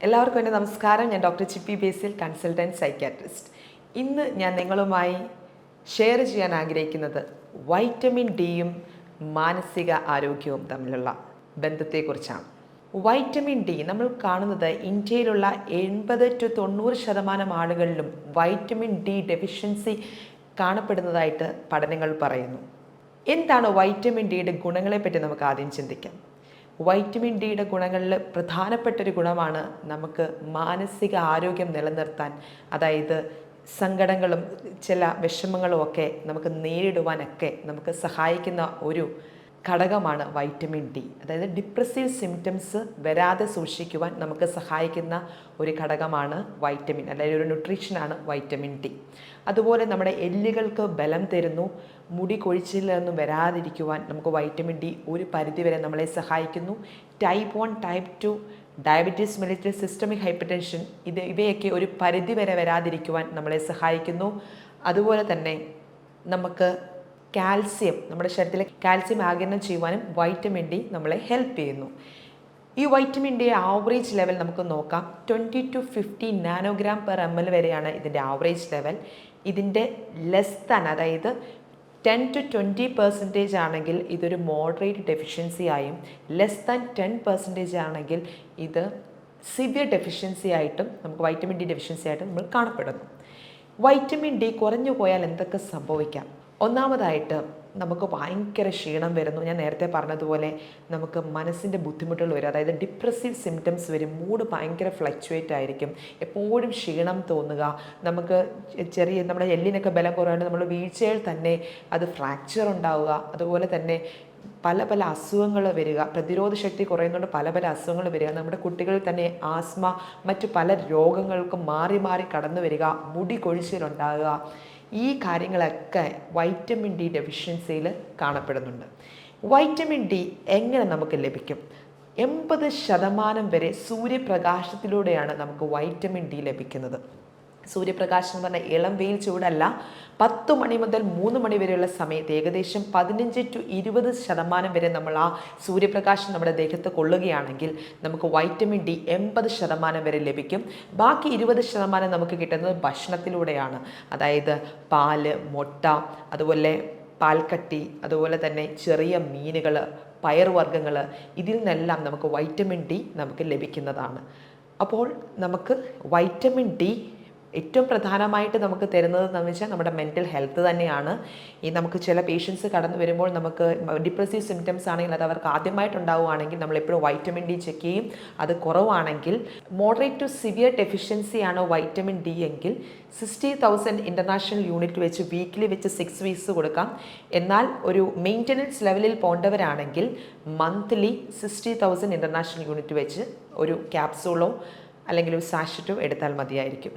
എല്ലാവർക്കും എൻ്റെ നമസ്കാരം. ഞാൻ ഡോക്ടർ ചിപ്പി ബേസിൽ, കൺസൾട്ടൻറ്റ് സൈക്യാട്രിസ്റ്റ്. ഇന്ന് ഞാൻ നിങ്ങളുമായി ഷെയർ ചെയ്യാൻ ആഗ്രഹിക്കുന്നത് വൈറ്റമിൻ ഡിയും മാനസിക ആരോഗ്യവും തമ്മിലുള്ള ബന്ധത്തെക്കുറിച്ചാണ്. വൈറ്റമിൻ ഡി നമ്മൾ കാണുന്നത് ഇന്ത്യയിലുള്ള 80-90% ആളുകളിലും വൈറ്റമിൻ ഡി ഡെഫിഷ്യൻസി കാണപ്പെടുന്നതായിട്ട് പഠനങ്ങൾ പറയുന്നു. എന്താണ് വൈറ്റമിൻ ഡിയുടെ ഗുണങ്ങളെപ്പറ്റി നമുക്ക് ആദ്യം ചിന്തിക്കാം. വൈറ്റമിൻ ഡിയുടെ ഗുണങ്ങളിൽ പ്രധാനപ്പെട്ടൊരു ഗുണമാണ് നമുക്ക് മാനസിക ആരോഗ്യം നിലനിർത്താൻ, അതായത് സങ്കടങ്ങളും ചില വിഷമങ്ങളും ഒക്കെ നമുക്ക് നേരിടുവാനൊക്കെ നമുക്ക് സഹായിക്കുന്ന ഒരു ഘടകമാണ് വൈറ്റമിൻ ഡി. അതായത് ഡിപ്രസീവ് സിംറ്റംസ് വരാതെ സൂക്ഷിക്കുവാൻ നമുക്ക് സഹായിക്കുന്ന ഒരു ഘടകമാണ് വൈറ്റമിൻ, അല്ലെങ്കിൽ ഒരു ന്യൂട്രീഷനാണ് വൈറ്റമിൻ ഡി. അതുപോലെ നമ്മുടെ എല്ലുകൾക്ക് ബലം തരുന്നു. മുടി കൊഴിച്ചിലൊന്നും വരാതിരിക്കുവാൻ നമുക്ക് വൈറ്റമിൻ ഡി ഒരു പരിധിവരെ നമ്മളെ സഹായിക്കുന്നു. Type 1, type 2, diabetes mellitus, systemic hypertension ഇവയൊക്കെ ഒരു പരിധിവരെ വരാതിരിക്കുവാൻ നമ്മളെ സഹായിക്കുന്നു. അതുപോലെ തന്നെ നമുക്ക് കാൽസ്യം, നമ്മുടെ ശരീരത്തിലെ കാൽസ്യം ആഗിരണം ചെയ്യുവാനും വൈറ്റമിൻ ഡി നമ്മളെ ഹെൽപ്പ് ചെയ്യുന്നു. ഈ വൈറ്റമിൻ ഡി ആവറേജ് ലെവൽ നമുക്ക് നോക്കാം. 20-50 നാനോഗ്രാം പെർ ml വരെയാണ് ഇതിൻ്റെ ആവറേജ് ലെവൽ. ഇതിൻ്റെ ലെസ് ദാൻ, അതായത് 10-20% ആണെങ്കിൽ ഇതൊരു മോഡറേറ്റ് ഡെഫിഷ്യൻസി ആയും, ലെസ് ദാൻ 10% ആണെങ്കിൽ ഇത് സിവിയർ ഡെഫിഷ്യൻസി ആയിട്ടും, നമുക്ക് വൈറ്റമിൻ ഡി ഡെഫിഷ്യൻസി ആയിട്ടും നമ്മൾ കാണപ്പെടുന്നു. വൈറ്റമിൻ ഡി കുറഞ്ഞു പോയാൽ എന്തൊക്കെ സംഭവിക്കാം? ഒന്നാമതായിട്ട് നമുക്ക് ഭയങ്കര ക്ഷീണം വരുന്നു. ഞാൻ നേരത്തെ പറഞ്ഞതുപോലെ നമുക്ക് മനസ്സിൻ്റെ ബുദ്ധിമുട്ടുകൾ വരും, അതായത് ഡിപ്രസീവ് സിംറ്റംസ് വരും. മൂഡ് ഭയങ്കര ഫ്ലക്ച്വേറ്റ് ആയിരിക്കും, എപ്പോഴും ക്ഷീണം തോന്നുക. നമുക്ക് നമ്മുടെ എല്ലിനൊക്കെ ബലം കുറവാണ്ട് നമ്മൾ വീഴ്ചയിൽ തന്നെ അത് ഫ്രാക്ചർ ഉണ്ടാവുക. അതുപോലെ തന്നെ പല പല അസുഖങ്ങൾ വരിക, പ്രതിരോധ ശക്തി കുറയുന്നതുകൊണ്ട് പല പല അസുഖങ്ങൾ വരിക. നമ്മുടെ കുട്ടികളിൽ തന്നെ ആസ്മ, മറ്റു പല രോഗങ്ങൾക്കും മാറി മാറി കടന്നു വരിക, മുടി കൊഴിച്ചിലുണ്ടാകുക. ഈ കാര്യങ്ങളൊക്കെ വൈറ്റമിൻ ഡി ഡെഫിഷ്യൻസിയിൽ കാണപ്പെടുന്നുണ്ട്. വൈറ്റമിൻ ഡി എങ്ങനെ നമുക്ക് ലഭിക്കും? 80% വരെ സൂര്യപ്രകാശത്തിലൂടെയാണ് നമുക്ക് വൈറ്റമിൻ ഡി ലഭിക്കുന്നത്. സൂര്യപ്രകാശം എന്ന് പറഞ്ഞാൽ ഇളം വെയിൽ ചൂടല്ല. 10 മണി മുതൽ 3 മണി വരെയുള്ള സമയത്ത് ഏകദേശം 15-20% വരെ നമ്മൾ ആ സൂര്യപ്രകാശം നമ്മുടെ ദേഹത്ത് കൊള്ളുകയാണെങ്കിൽ നമുക്ക് വൈറ്റമിൻ ഡി 80% വരെ ലഭിക്കും. ബാക്കി 20% നമുക്ക് കിട്ടുന്നത് ഭക്ഷണത്തിലൂടെയാണ്. അതായത് പാല്, മുട്ട, അതുപോലെ പാൽക്കട്ടി, അതുപോലെ തന്നെ ചെറിയ മീനുകൾ, പയറുവർഗ്ഗങ്ങൾ, ഇതിൽ നിന്നെല്ലാം നമുക്ക് വൈറ്റമിൻ ഡി നമുക്ക് ലഭിക്കുന്നതാണ്. അപ്പോൾ നമുക്ക് വൈറ്റമിൻ ഡി ഏറ്റവും പ്രധാനമായിട്ട് നമുക്ക് തരുന്നത് എന്ന് വെച്ചാൽ നമ്മുടെ മെൻ്റൽ ഹെൽത്ത് തന്നെയാണ്. നമുക്ക് ചില പേഷ്യൻസ് കടന്നു വരുമ്പോൾ നമുക്ക് ഡിപ്രസീവ് സിംറ്റംസ് ആണെങ്കിൽ, അത് അവർക്ക് ആദ്യമായിട്ടുണ്ടാവുകയാണെങ്കിൽ നമ്മളെപ്പോഴും വൈറ്റമിൻ ഡി ചെക്ക് ചെയ്യും. അത് കുറവാണെങ്കിൽ, മോഡറേറ്റ് ടു സിവിയർ ഡെഫിഷ്യൻസി ആണ് വൈറ്റമിൻ ഡി എങ്കിൽ 60,000 ഇൻ്റർനാഷണൽ യൂണിറ്റ് വെച്ച് വീക്കിലി വെച്ച് 6 വീക്സ് കൊടുക്കാം. എന്നാൽ ഒരു മെയിൻ്റനൻസ് ലെവലിൽ പോകേണ്ടവരാണെങ്കിൽ മന്ത്ലി 60,000 ഇൻ്റർനാഷണൽ യൂണിറ്റ് വെച്ച് ഒരു ക്യാപ്സൂളോ അല്ലെങ്കിൽ ഒരു സാഷറ്റോ എടുത്താൽ മതിയായിരിക്കും.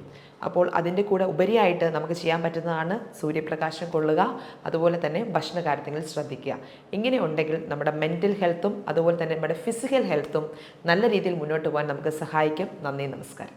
അപ്പോൾ അതിൻ്റെ കൂടെ ഉപരിയായിട്ട് നമുക്ക് ചെയ്യാൻ പറ്റുന്നതാണ് സൂര്യപ്രകാശം കൊള്ളുക, അതുപോലെ തന്നെ ഭക്ഷണ കാര്യത്തിൽ ശ്രദ്ധിക്കുക. ഇങ്ങനെ ഉണ്ടെങ്കിൽ നമ്മുടെ മെൻ്റൽ ഹെൽത്തും അതുപോലെ തന്നെ നമ്മുടെ ഫിസിക്കൽ ഹെൽത്തും നല്ല രീതിയിൽ മുന്നോട്ട് പോകാൻ നമുക്ക് സഹായിക്കും. നന്ദി, നമസ്കാരം.